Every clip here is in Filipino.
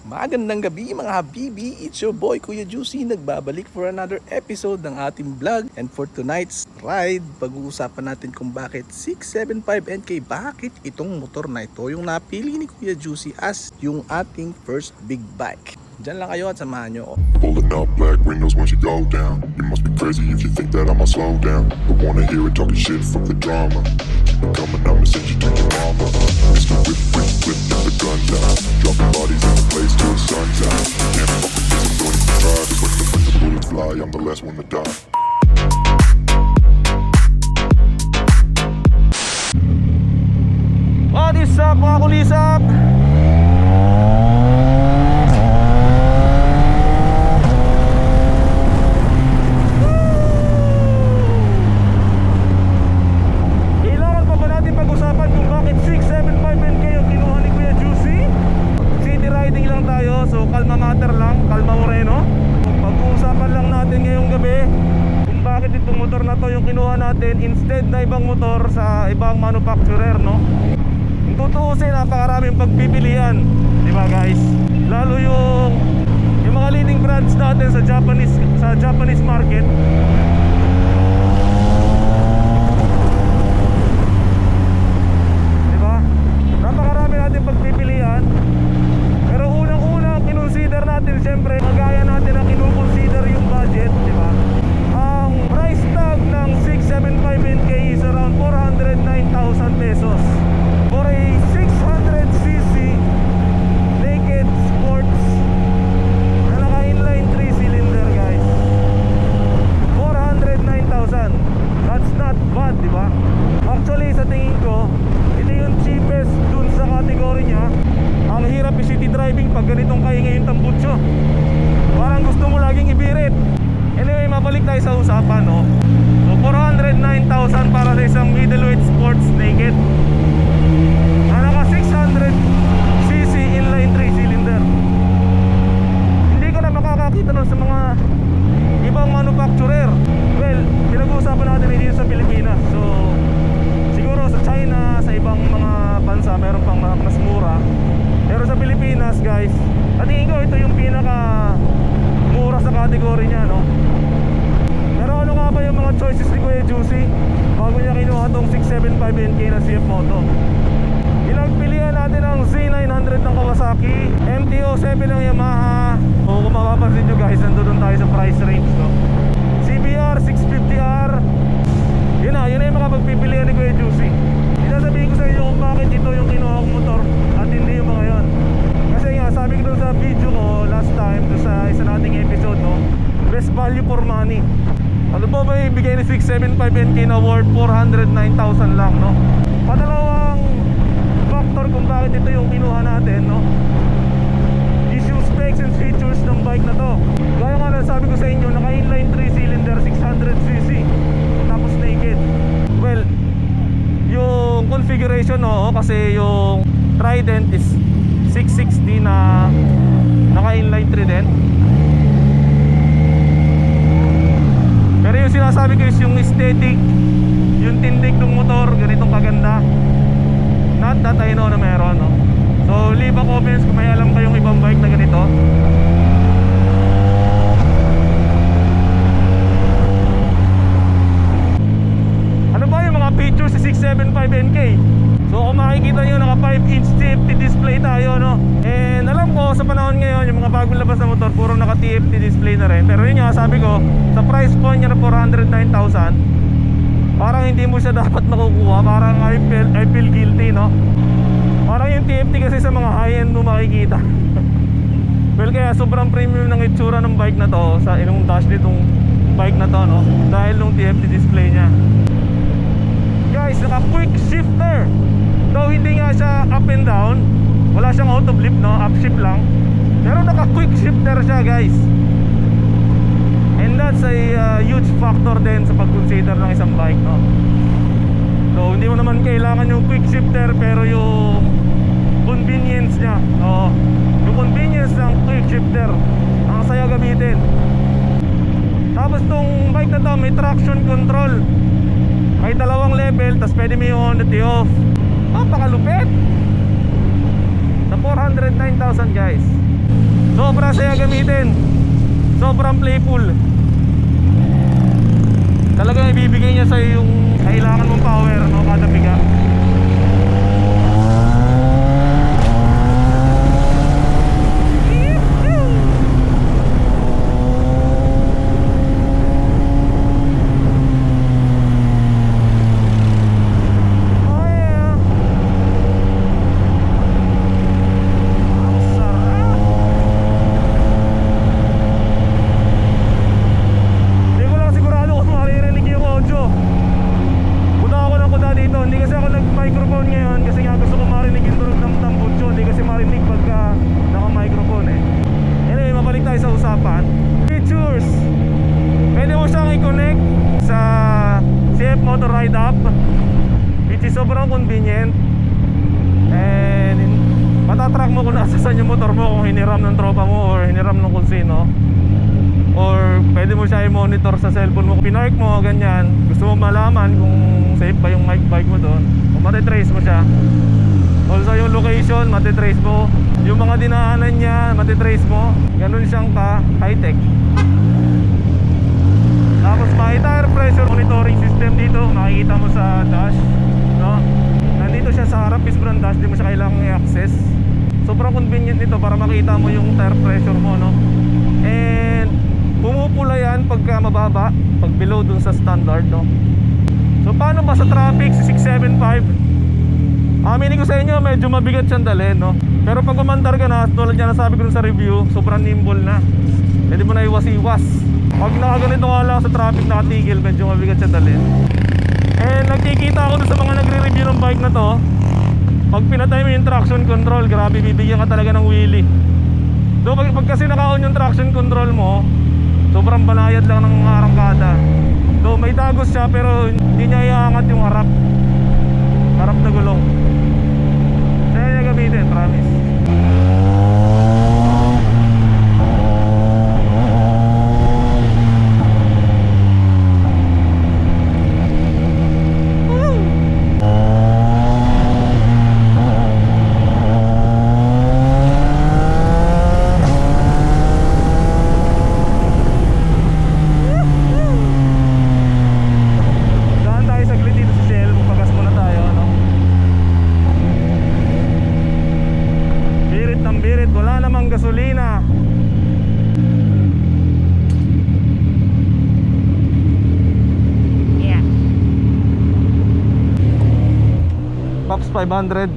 Magandang gabi mga habibi, it's your boy Kuya Juicy nagbabalik for another episode ng ating vlog. And for tonight's ride, pag-uusapan natin kung bakit 675NK, bakit itong motor na ito yung napili ni Kuya Juicy as yung ating first big bike. Diyan lang kayo at samahan nyo ako. Pulling up black windows once you go down. You must be crazy if you think that I'ma slow down. Don't wanna hear it talking shit from the drama. Keep it coming, I'ma send you to your mama. Mr. Whip, whip, whip, get the guns out. Dropping bodies in the place till the sun's out. Can't fuck with this, I'm going to try. Just when the bullets fly, I'm the last one to die. What is up mga kulisap? Instead na ibang motor sa ibang manufacturer, no? Kung tutuusin, napakaraming pagpipilian, di ba guys? Lalo yung mga leading brands natin sa Japanese market. Di ba? Napakarami natin pagpipilian. Pero unang-una kinonsider natin, siyempre, magaya natin ang kinukonsider yung budget, di ba? Ang price tag ng 675NK is around 409,000 pesos for a 600cc naked sports na naka-inline 3-cylinder, guys. 409,000. That's not bad, di ba? Actually, sa tingin ko, ito yung cheapest dun sa category niya. Ang hirap i-city driving pag ganitong kaingay yung tambutso. Parang gusto mo laging ibirit. Anyway, mabalik tayo sa usapan, no? So 409,000 para sa isang middleweight sports naked na naka 600cc inline 3-cylinder. Hindi ko na makakakita nun sa mga ibang manufacturer. Well, pinag-uusapan natin dito sa Pilipinas. So siguro sa China, sa ibang mga bansa meron pang mas mura. Pero sa Pilipinas, guys, at tingin ko ito yung pinaka mura sa category niya, no? Pero ano nga ba yung mga choices ni Kuya Juicy bago niya kinuha tong 675NK na CF Moto? Pinagpilian natin ang Z900 ng Kawasaki, MT-07 ng Yamaha. O kung mapapansin nyo guys, nandun tayo sa price range, no? CBR 650R. Yun na yung mga pagpipilian ni Kuya Juicy. Isasabihin ko sa inyo kung bakit ito yung kinuha kong motor at hindi yung mga yon. Kasi nga, sabi ko dun sa video ko last time, dun sa isa nating episode, no? Best value for money. Ano ba ba ibigay ni 675NK na worth 409,000 lang, no? Padalawang factor kung bakit ito yung kinuha natin, no? Is yung specs and features ng bike na to. Gaya nga na sabi ko sa inyo, naka-inline 3-cylinder 600cc tapos naked. Well, yung configuration, no? Kasi yung Trident is 660 na naka-inline 3 din. Pero yung sinasabi ko is yung aesthetic, yung tindig ng motor, ganitong kaganda. Not that I know na meron, no? So leave a comments kung may alam kayong ibang bike na ganito. Ano ba yung mga features sa 675NK? So kung makikita nyo, naka 5-inch TFT display tayo, no? And alam ko sa panahon ngayon, yung mga bagong labas na motor puro naka TFT display na rin. Pero yun nga, sabi ko, sa price point niya na 409,000, parang hindi mo siya dapat makukuha. Parang I feel guilty, no? Parang yung TFT kasi sa mga high-end mo makikita. Well, kaya sobrang premium ng itsura ng bike na to sa inong dash nitong bike na to, no? Dahil nung TFT display niya. Guys, naka quick shifter. Though hindi nga siya up and down, wala siyang auto blip, no? Upshift lang. Pero naka quick shifter siya, guys. And that's a huge factor din sa pag-consider ng isang bike, no? So hindi mo naman kailangan yung quick shifter, pero yung convenience niya, yung convenience ng quick shifter ang saya gamitin. Tapos tong bike na to may traction control. May dalawang level, tapos pwede mo yung on at off. Pakalupit. Sa 409,000 guys. Sobrang saya gamitin. Sobrang playful. Talagang ibibigay niya sa'yo yung kailangan mong power, no, kada biga. Sobrang convenient. And matatrack mo kung nasasan yung motor mo, kung hiniram ng tropa mo or hiniram ng kung sino. Or pwede mo siya i-monitor sa cellphone mo. Pinark mo, ganyan. Gusto mo malaman kung safe ba yung bike mo doon, kung matitrace mo siya. Also yung location, matitrace mo. Yung mga dinaanan niya, matitrace mo. Ganun siyang ka-high-tech. Tapos may tire pressure monitoring system dito. Makikita mo sa dash, no? Nandito siya sa harap mismo ng dash. Di mo siya kailangang i-access. Sobrang convenient nito para makita mo yung tire pressure mo, no? And pumupula yan pagka mababa, pag below dun sa standard, no? So paano ba sa traffic si 675? Aminin ko sa inyo, medyo mabigat siyang dalhin, no? Pero pag umandar ka na, tulad niya nasabi ko dun sa review, sobrang nimble na. Pwede mo na iwas-iwas. Pag nakaganito nga lang sa traffic, nakatigil, medyo mabigat siya dalhin. And nagkikita ako dun sa mga nagre-review ng bike na to, pag pinatay mo yung traction control, grabe, bibigyan ka talaga ng wheelie. Do pag kasi naka-on yung traction control mo, sobrang banayad lang ng arangkada. Do may tagos siya pero hindi niya iaangat yung harap na gulong. Kaya niya gamitin, promise. Gasolina. Yeah. Pops 500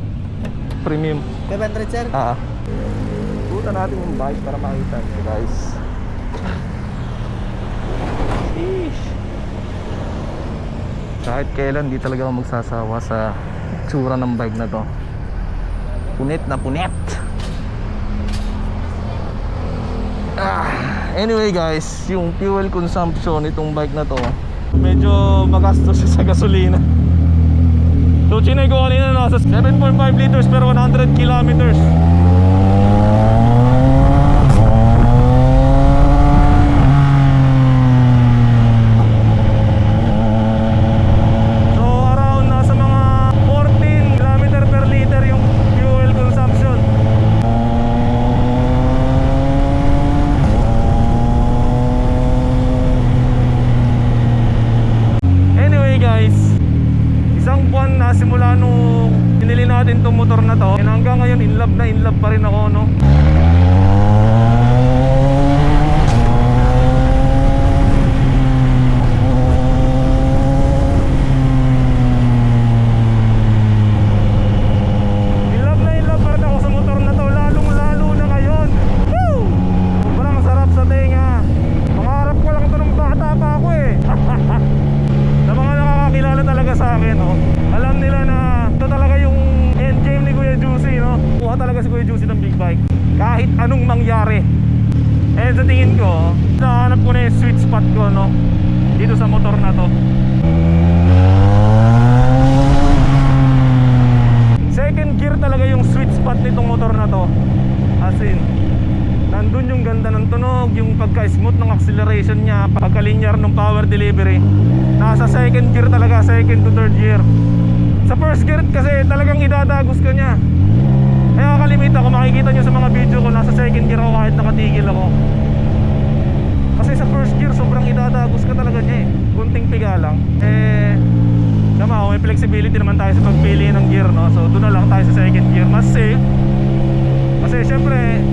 premium. 500 sir? Buta natin yung bike para makita nyo guys. Sheesh. Kahit kailan di talaga ako magsasawa sa tsura ng bike na to. Punit na punit. Anyway guys, yung fuel consumption itong bike na to, medyo magastos siya sa gasolina. So chinay ko kanina, nasa 7.5 liters per 100 kilometers. So around nasa mga 14 kilometer per liter yung fuel consumption. Guys, isang buwan na simula nung pinili natin tong motor na to, and hanggang ngayon in love pa rin ako, no? In love pa rin ako sa motor na to, lalong lalo na ngayon. Woo! Sobrang sarap sa tenga. Pangarap ko lang ito nung bata pa ako eh. Sa mga nakakakilala talaga sa akin, no? Alam nila na ito talaga yung endgame ni Kuya Juicy, no? Kuha talaga si Kuya Juicy ng big bike kahit anong mangyari. Eh sa tingin ko, nahanap ko na yung sweet spot ko, no? Dito sa motor na to. Second gear talaga yung sweet spot nitong motor na to. As in, nandun yung ganda ng tunog, yung pagka-smooth ng acceleration niya, pagka-linear ng power delivery. Nasa second gear talaga, second to third gear. Sa first gear kasi talagang idadagos ka niya. Kaya kalimita ko, makikita nyo sa mga video ko, nasa second gear ako kahit nakatigil ako. Kasi sa first gear, sobrang idadagos ka talaga niya eh. Kunting piga lang. Tama, may flexibility naman tayo sa pagpili ng gear, no? So doon na lang tayo sa second gear, mas safe. Kasi syempre,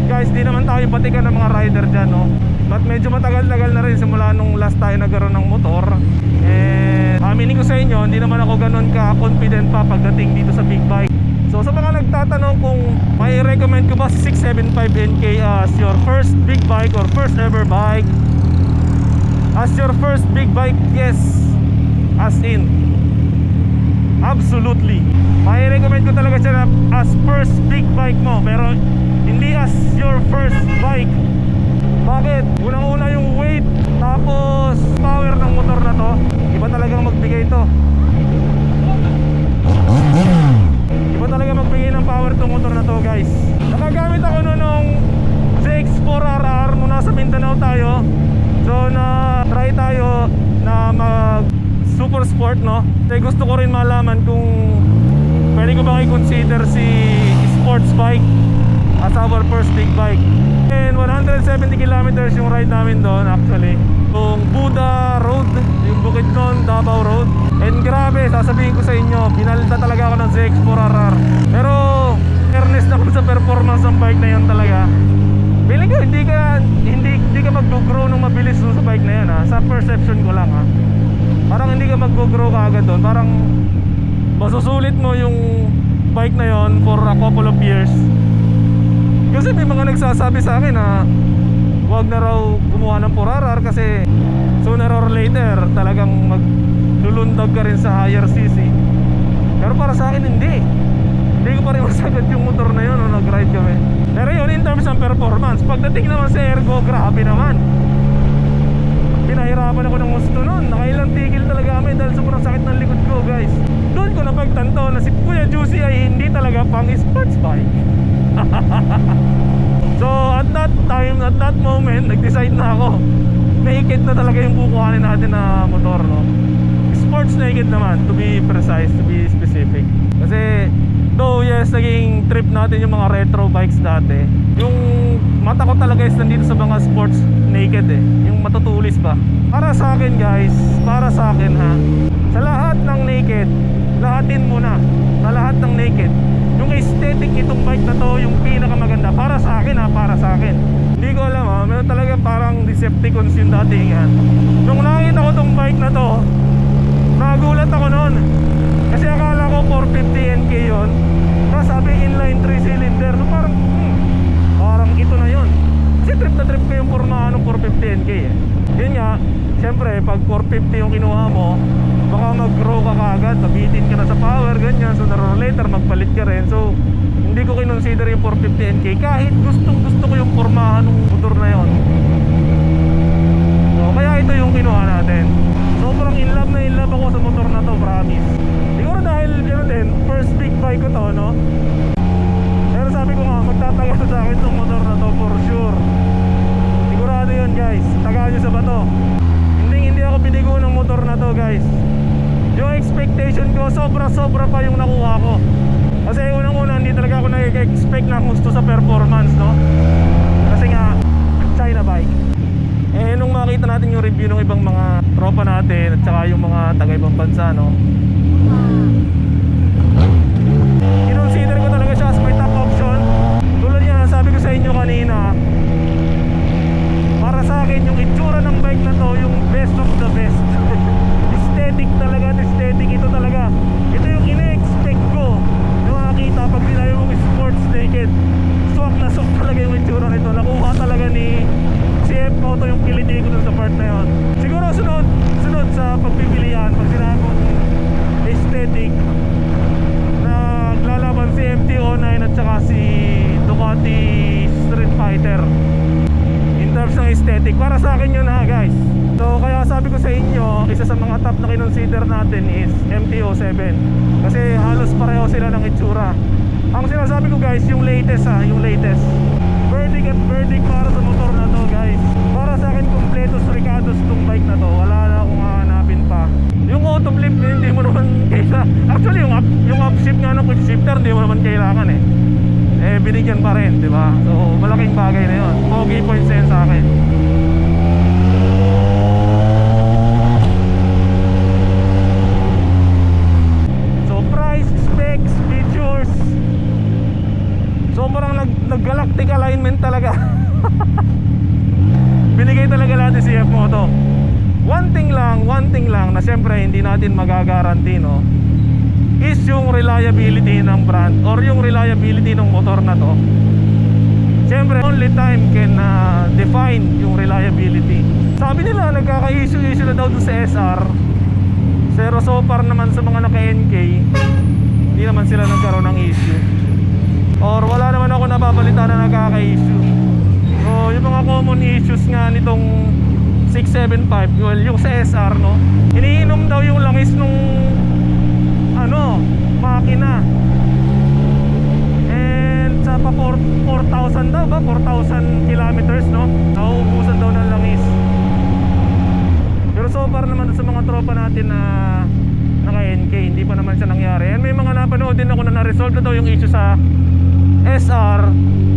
guys, di naman tayo batikan ng mga rider dyan, no? But medyo matagal-tagal na rin simula nung last tayo nagkaroon ng motor. Aminin ko sa inyo, hindi naman ako ganun ka-confident pa pagdating dito sa big bike. So sa mga nagtatanong kung may recommend ko ba si 675NK as your first big bike or first ever bike, as your first big bike, yes, as in absolutely. May recommend ko talaga siya na as first big bike mo, pero hindi as your first bike. Bakit? Unang-una yung weight, tapos power ng motor na to. Iba talagang magbigay to. Iba talaga magbigay ng power tong motor na to, guys. Nakagamit ako nun nung ZX4RR nung nasa Mindanao tayo. So na-try tayo na mag super sport, no? Kasi gusto ko rin malaman kung pwede ko bang i-consider si sports bike as our first big bike. And 170 kilometers yung ride namin doon actually. Yung Buda Road, yung Bukidnon, Davao Road. And grabe, sasabihin ko sa inyo, binalta talaga ako ng ZX4RR. Pero fairness naman sa performance ng bike na yan talaga. Feeling ko hindi ka mag-grow ng mabilis doon sa bike na yan, ha? Sa perception ko lang, ha? Parang hindi ka mag-grow kaagad doon. Parang masusulit mo yung bike na yon for a couple of years. Kasi may mga nagsasabi sa akin na wag na raw gumawa ng 4RR kasi sooner or later talagang maglulundag ka rin sa higher CC. Pero para sa akin hindi ko pa rin masagad yung motor na yun nung nag-ride kami. Pero yun, in terms ng performance, pagdating naman sa ergo, grabe naman. Pinahirapan ako ng gusto nun. Nakailang tigil talaga kami dahil sobrang sakit ng likod ko, guys. Doon ko napagtanto na si Kuya Juicy ay hindi talaga pang sports bike. So at that time, at that moment, nag-decide na ako, naked na talaga yung kukuhanin natin na motor, no? Sports naked naman, to be precise, to be specific. Kasi though yes, naging trip natin yung mga retro bikes dati, yung mata ko talaga is nandito sa mga sports naked eh, yung matutulis ba. Para sa akin, guys, para sa akin, ha, sa lahat ng naked, lahatin mo na lahat ng naked, yung aesthetic nitong bike na to yung pinakamaganda para sa akin, ha, para sa akin. Hindi ko alam, ha, meron talaga parang Decepticons yung datingan. Nung nakita ko tong bike na to, nagulat ako noon kasi akala ko 450NK yun. Tapos sabi inline 3 cylinder, so parang ito na yun. Kasi trip na trip ko yung pormahan ng 450NK eh. Yun nga, syempre pag 450 yung kinuha mo, baka mag-grow ka kaagad, mabitin ka na sa power, ganyan. So or later magpalit ka rin. So hindi ko kinonsider yung 450NK kahit gusto ko yung pormahan ng motor na yun. So kaya ito yung kinuha natin. Sobrang in love ako sa motor na to, promise. Siguro dahil gano'n din, first big bike ko to, no? Pero sabi ko nga, magtatagal sa akin itong motor na to for sure. Sigurado yun, guys. Tagaan nyo sa bato. Hindi ako binigo ng motor na to, guys. Yung expectation ko, sobra pa yung nakuha ko. Kasi unang-una, hindi talaga ako nag-expect na gusto sa performance, no? Kasi nga, China bike. Eh nung makita natin yung review ng ibang mga tropa natin at saka yung mga taga-ibang bansa, no, kinonsider ko talaga siya as my top option. Tulad yan, sabi ko sa inyo kanina, para sa akin yung itsura ng bike na to yung best of the best. Aesthetic talaga, aesthetic ito talaga. Ito yung ina-expect ko yung makakita pag sinabi mong sports naked. Swak na swak talaga yung itsura nito. Nakuha talaga ni CF Auto yung kiliti ko dun sa part na yun. Siguro sunod sa pagpipilian, pag sinabi kong aesthetic, naglalaban si MT-09 at saka si Ducati Street Fighter in terms ng aesthetic. Para sa akin yun, ha, guys. So kaya sabi ko sa inyo, isa sa mga top na kinonsider natin is MT-07 kasi halos pareho sila ng itsura. Ang sinasabi ko, guys, yung latest, ha, yung latest. Verdict at verdict para sa motor na to, guys. Para sa akin, completos ricados tong bike na to. Wala na akong hahanapin pa. Yung auto flip, hindi mo naman kailangan. Actually, yung upshift nga ng quick shifter, hindi mo naman kailangan nag-galactic alignment talaga. Binigay talaga lahat ni CF Moto. One thing lang na siyempre hindi natin magagaranti, no, is yung reliability ng brand or yung reliability ng motor na to. Siyempre only time can define yung reliability. Sabi nila nagkaka-issue na daw dun sa SR, pero so far naman sa mga naka-NK hindi naman sila nagkaroon ng issue, or wala naman ako nababalita na nagkaka-issue. So yung mga common issues nga nitong 675, well, yung sa SR, no, iniinom daw yung langis nung makina. And sa pa 4,000 daw ba? 4,000 kilometers, no? Nauubusan daw ng langis. Pero so far naman sa mga tropa natin na naka-NK, hindi pa naman siya nangyari. And may mga napanood din ako na na-resolve na daw yung issue sa SR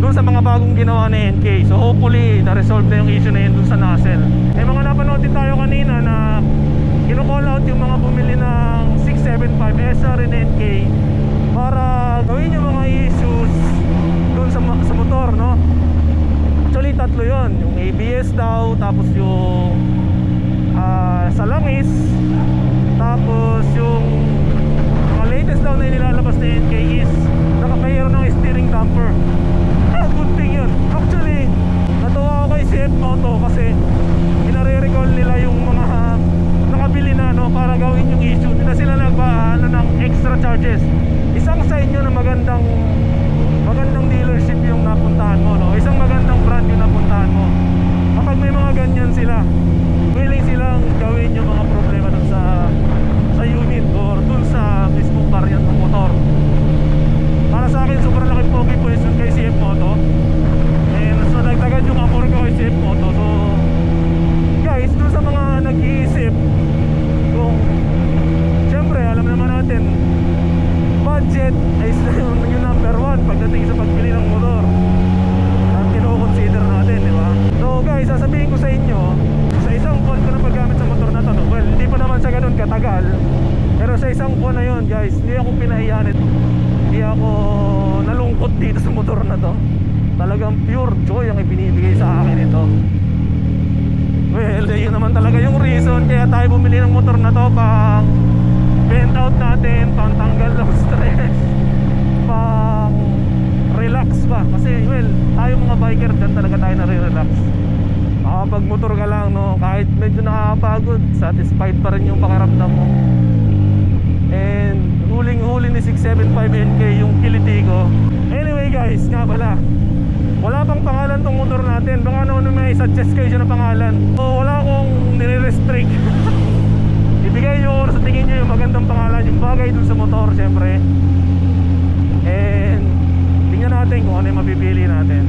doon sa mga bagong ginawa ni NK. So hopefully na-resolve na yung issue na yun doon sa nozzle. May mga napanood din tayo kanina na kino-call out yung mga bumili ng 675 SR and NK para gawin yung mga issues doon sa motor, no? Actually tatlo yun, yung ABS daw, tapos yung sa langis, tapos yung mga latest daw na nilalabas na NK is mayroon ng steering damper. Good thing yun. Actually natuwa ako kay CF Moto kasi inare-recall nila yung mga nakabili na, no, para gawin yung issue. Hindi na sila nagbaano ng extra charges. Isang sign nyo na magandang dealership yung napuntahan mo, no? Isang magandang brand yung napuntahan mo. Kapag may mga ganyan sila, willing silang gawin yung mga problema dun sa unit or dun sa mismong variant ng motor. Para sa akin, sobrang laking pogi po yun kay CF Moto. And mas nadagdagan yung amor ko kay CF Moto. So guys, dun sa mga nag-iisip, kung siyempre alam naman natin, budget is yung number one pagdating sa pagbili ng motor at kino-consider natin, di ba? So guys, sasabihin ko sa inyo, sa isang buwan ko na paggamit sa motor na to, no? Well, hindi pa naman siya ganun katagal, pero sa isang buwan na yun, guys, hindi ako pinahiyan ito. Hindi ako nalungkot dito sa motor na to. Talagang pure joy ang ibinibigay sa akin ito. Well, yun naman talaga yung reason kaya tayo bumili ng motor na to, pang vent out natin, pang tanggal ng stress, pang relax ba. Kasi well, tayo mga biker dyan talaga tayo nare-relax. Pag motor ka lang, no, kahit medyo nakakapagod, satisfied pa rin yung pakiramdam mo. And huling-huli ni 675 NK yung kiliti ko. Anyway guys, nga pala, wala pang pangalan tong motor natin. Baka naman may suggest kayo siya ng pangalan. So wala akong nire-restrict. Ibigay nyo sa tingin nyo yung magandang pangalan, yung bagay dun sa motor, syempre. And tingnan natin kung ano yung mapipili natin.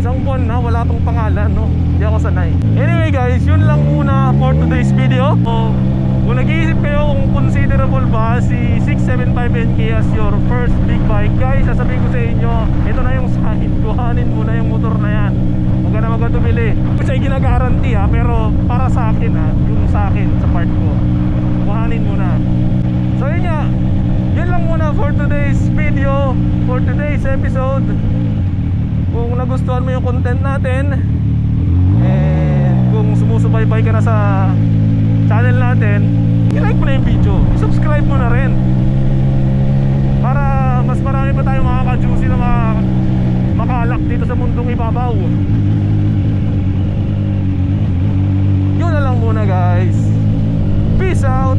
Isang buwan na, wala pang pangalan, no? Hindi ako sanay. Anyway guys, yun lang muna for today's video. So kung nag-iisip kayo kung considerable ba si 675 NK as your first big bike, guys, sasabihin ko sa inyo, ito na yung sign. Kuhanin mo na yung motor na yan. Huwag ka na magkatubili. Kasi ginagaranti ha, pero para sa akin ha, yung sa akin, sa part ko, kuhanin mo na. So yun nga, yun lang muna for today's video, for today's episode. Kung nagustuhan mo yung content natin, and kung sumusubaybay ka na sa channel natin, i-like mo na yung video, i-subscribe mo na rin para mas marami pa tayong makaka-juicy na makalak dito sa mundong ibabaw. Yun na lang muna guys. Peace out.